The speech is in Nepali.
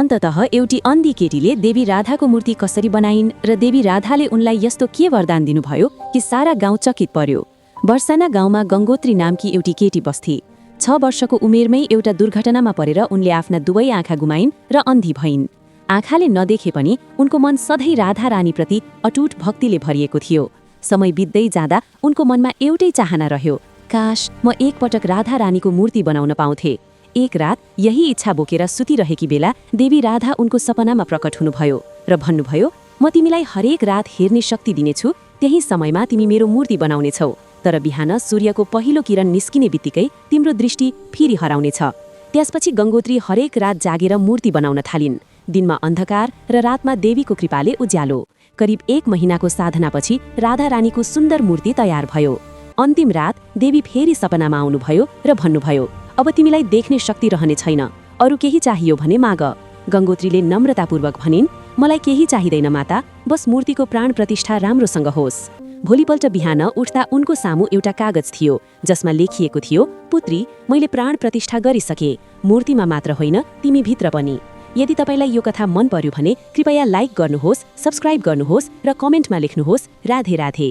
अन्ततः एउटी अन्धी केटीले देवी राधाको मूर्ति कसरी बनाइन् र देवी राधाले उनलाई यस्तो के वरदान दिनुभयो कि सारा गाउँ चकित पर्यो। बर्साना गाउँमा गङ्गोत्री नामकी एउटी केटी बस्थे। 6 वर्षको उमेरमै एउटा दुर्घटनामा परेर उनले आफ्ना दुवै आँखा गुमाइन् र अन्धी भइन्। आँखाले नदेखे पनि उनको मन सधैँ राधा रानीप्रति अटुट भक्तिले भरिएको थियो। समय बित्दै जाँदा उनको मनमा एउटै चाहना रह्यो, काश म एकपटक राधा रानीको मूर्ति बनाउन पाउँथे। एक रात यही इच्छा बोकेर सुतिरहेकी बेला देवी राधा उनको सपनामा प्रकट हुनुभयो र भन्नुभयो, म तिमीलाई हरेक रात हेर्ने शक्ति दिनेछु, त्यही समयमा तिमी मेरो मूर्ति बनाउनेछौ। तर बिहान सूर्यको पहिलो किरण निस्किने बित्तिकै तिम्रो दृष्टि फेरि हराउनेछ। त्यसपछि गङ्गोत्री हरेक रात जागेर मूर्ति बनाउन थालिन्। दिनमा अन्धकार र रातमा देवीको कृपाले उज्यालो। करिब 1 महिनाको साधनापछि राधा रानीको सुन्दर मूर्ति तयार भयो। अन्तिम रात देवी फेरि सपनामा आउनुभयो र भन्नुभयो, अब तिमीलाई देख्ने शक्ति रहने छैन, अरू केही चाहियो भने माग। गङ्गोत्रीले नम्रतापूर्वक भनिन्, मलाई केही चाहिँदैन माता, बस मूर्तिको प्राण प्रतिष्ठा राम्रोसँग होस्। भोलिपल्ट बिहान उठ्दा उनको सामु एउटा कागज थियो जसमा लेखिएको थियो, पुत्री, मैले प्राण प्रतिष्ठा गरिसके, मूर्तिमा मात्र होइन तिमी भित्र पनि। यदि तपाईलाई यो कथा मन पर्यो भने कृपया लाइक गर्नुहोस्, सब्स्क्राइब गर्नुहोस् र कमेन्टमा लेख्नुहोस् राधे राधे।